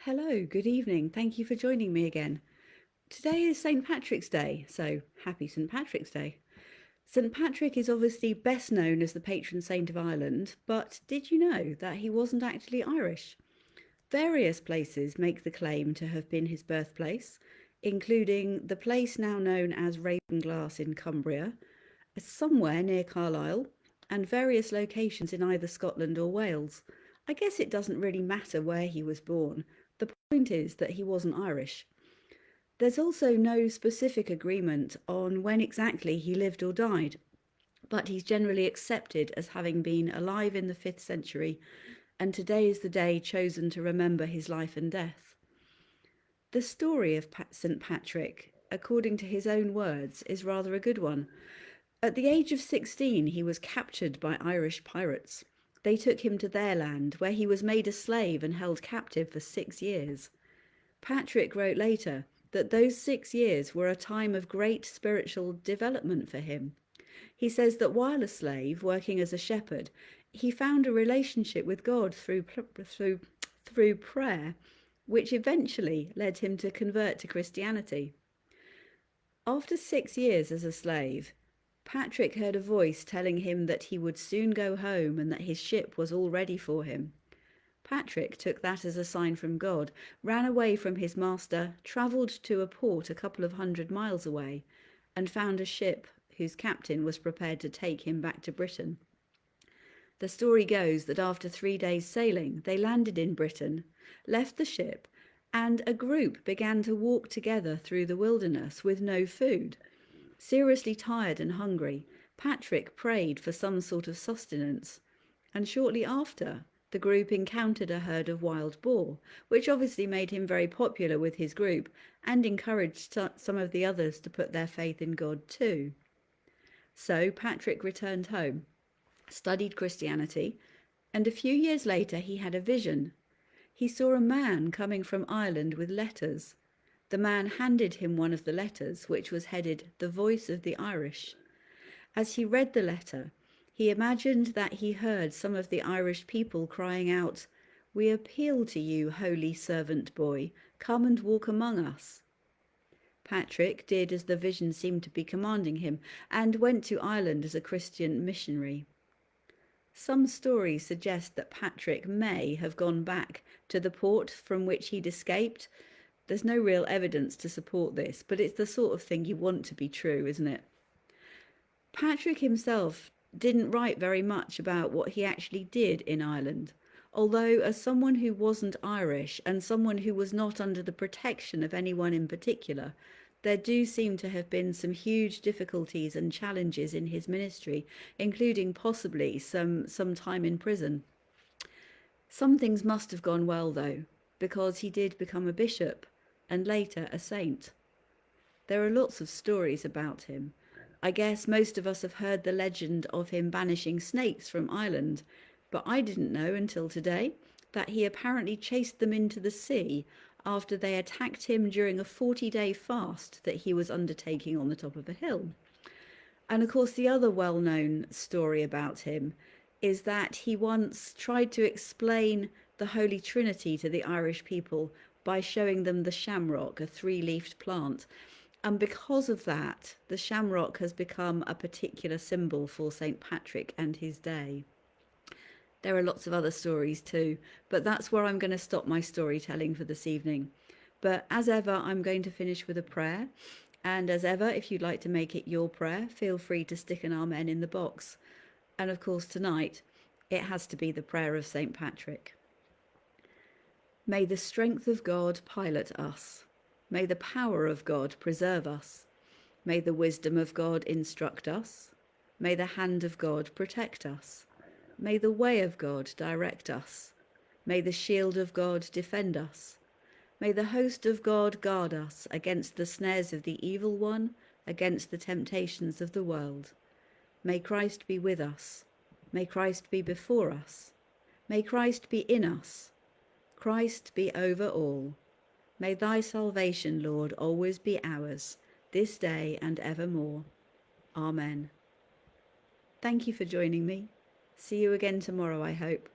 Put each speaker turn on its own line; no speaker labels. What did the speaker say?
Hello, good evening. Thank you for joining me again. Today is St. Patrick's Day, so happy St. Patrick's Day. St. Patrick is obviously best known as the patron saint of Ireland, but did you know that he wasn't actually Irish? Various places make the claim to have been his birthplace, including the place now known as Ravenglass in Cumbria, somewhere near Carlisle, and various locations in either Scotland or Wales. I guess it doesn't really matter where he was born. The point is that he wasn't Irish. There's also no specific agreement on when exactly he lived or died, but he's generally accepted as having been alive in the 5th century, and today is the day chosen to remember his life and death. The story of St. Patrick, according to his own words, is rather a good one. At the age of 16, he was captured by Irish pirates. They took him to their land, where he was made a slave and held captive for 6 years. Patrick wrote later that those 6 years were a time of great spiritual development for him. He says that while a slave, working as a shepherd, he found a relationship with God through prayer, which eventually led him to convert to Christianity. After 6 years as a slave, Patrick heard a voice telling him that he would soon go home and that his ship was all ready for him. Patrick took that as a sign from God, ran away from his master, travelled to a port a couple of 100 miles away, and found a ship whose captain was prepared to take him back to Britain. The story goes that after 3 days sailing, they landed in Britain, left the ship, and a group began to walk together through the wilderness with no food. Seriously tired and hungry, Patrick prayed for some sort of sustenance, and shortly after, the group encountered a herd of wild boar, which obviously made him very popular with his group and encouraged some of the others to put their faith in God too. So Patrick returned home, studied Christianity, and a few years later he had a vision. He saw a man coming from Ireland with letters. The man handed him one of the letters, which was headed "The Voice of the Irish." As he read the letter, he imagined that he heard some of the Irish people crying out, "We appeal to you, holy servant boy, come and walk among us." Patrick did as the vision seemed to be commanding him, and went to Ireland as a Christian missionary. Some stories suggest that Patrick may have gone back to the port from which he'd escaped. There's no real evidence to support this, but it's the sort of thing you want to be true, isn't it? Patrick himself didn't write very much about what he actually did in Ireland, although as someone who wasn't Irish and someone who was not under the protection of anyone in particular, there do seem to have been some huge difficulties and challenges in his ministry, including possibly some time in prison. Some things must have gone well, though, because he did become a bishop and later a saint. There are lots of stories about him. I guess most of us have heard the legend of him banishing snakes from Ireland, but I didn't know until today that he apparently chased them into the sea after they attacked him during a 40-day fast that he was undertaking on the top of a hill. And of course, the other well-known story about him is that he once tried to explain the Holy Trinity to the Irish people by showing them the shamrock, a 3-leafed plant. And because of that, the shamrock has become a particular symbol for St. Patrick and his day. There are lots of other stories too, but that's where I'm going to stop my storytelling for this evening. But as ever, I'm going to finish with a prayer. And as ever, if you'd like to make it your prayer, feel free to stick an amen in the box. And of course, tonight, it has to be the prayer of St. Patrick. May the strength of God pilot us. May the power of God preserve us. May the wisdom of God instruct us. May the hand of God protect us. May the way of God direct us. May the shield of God defend us. May the host of God guard us against the snares of the evil one, against the temptations of the world. May Christ be with us. May Christ be before us. May Christ be in us. Christ be over all. May thy salvation, Lord, always be ours, this day and evermore. Amen. Thank you for joining me. See you again tomorrow, I hope.